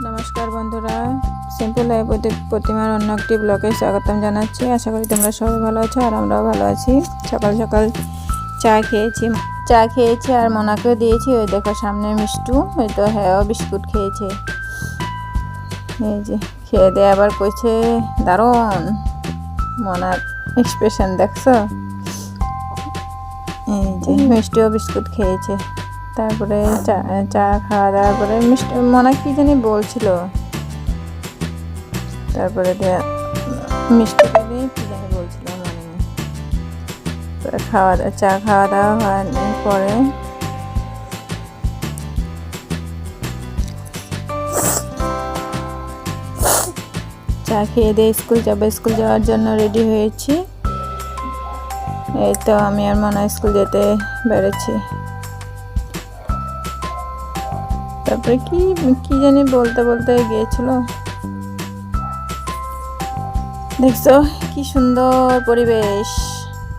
নমস্কার বন্ধুরা, simple life with প্রতিমার অন্য একটি ব্লগে স্বাগতম জানাচ্ছি। আশা করি তোমরা সবাই ভালো আছো আর আমরাও ভালো আছি। সকাল সকাল চা খেয়েছি আর মোনাকেও দিয়েছি। ওই দেখো সামনে মিষ্টু, ওই তো হ্যাঁ বিস্কুট খেয়েছে। এই যে খেয়ে দিয়ে আবার কইছে দারুণ। মোনার এক্সপ্রেশন দেখছো? এই যে মিষ্টিও বিস্কুট খেয়েছে। তারপরে চা খাওয়া দাওয়ার পরে মিষ্টি মনে কি জানি বলছিল, তারপরে মিষ্টিকে দিয়ে কি জানি বলছিল মনে নেই। চা খাওয়া দাওয়া হওয়ার পরে চা খেয়ে দিয়ে স্কুল যাওয়ার জন্য রেডি হয়েছি। এই তো আমি আর মনে স্কুল যেতে বেড়েছি। তারপরে কি জানি বলতে গিয়েছিল। দেখছো কি সুন্দর পরিবেশ,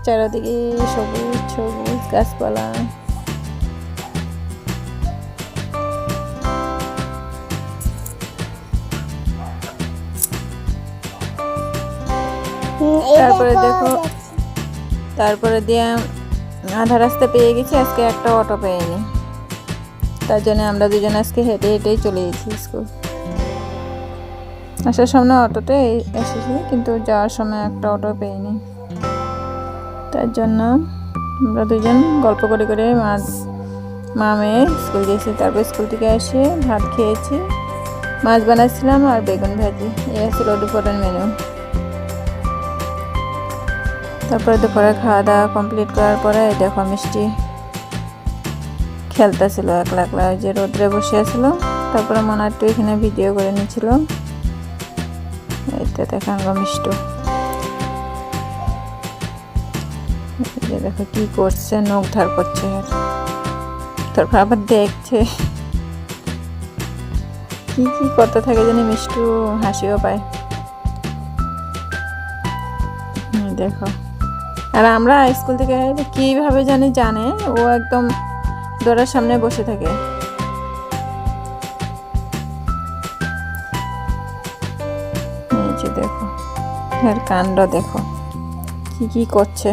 চারিদিকে সবুজ সবুজ গাছপালা। তারপরে দিয়ে আধা রাস্তা পেয়ে গেছি। আজকে একটা অটো পেয়েনি, তার জন্য আমরা দুজন আজকে হেঁটে হেঁটেই চলে গেছি স্কুল। আসার সামনে অটোতে এসেছি, কিন্তু যাওয়ার সময় একটা অটো পেইনি। তার জন্য আমরা দুজন গল্প করে করে মা মেয়ে স্কুল গেছি। তারপর স্কুল থেকে এসে ভাত খেয়েছি, মাছ বানাচ্ছিলাম আর বেগুন ভাজি। এই ছিল দুপুরের মেনু। তারপরে দুপুরে খাওয়া দাওয়া কমপ্লিট করার পরে দেখো মিষ্টি খেলতেছিল একলা একলা, ওই যে রোদ্রে বসে আছিল। তারপরে মনে একটু এখানে ভিডিও করে নিয়েছিল। এইটা দেখান গো মিষ্টু, দেখো কি করছে, নখ ধার করছে। তারপর আবার দেখছে কি করতে থাকে জানি। মিষ্টু হাসিও পায়। দেখো, আর আমরা স্কুল থেকে কিভাবে জানে ও একদম দরজার সামনে বসে থাকে। দেখো এর কাণ্ড, দেখো কি করছে।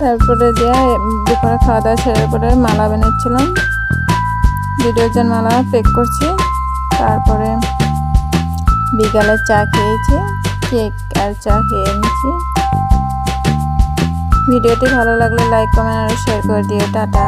তারপরে দিয়ে দুপুরে খাওয়া দাওয়া ছেড়ে পরে মালা বানাচ্ছিলাম। 2 ডজন মালা প্যাক করছি। তারপরে বিকালে চা খেয়েছি, কেক আর চা খেয়ে নিয়েছি। ভিডিওটি ভালো লাগলে লাইক কমেন্ট আর শেয়ার করে দিও। টাটা।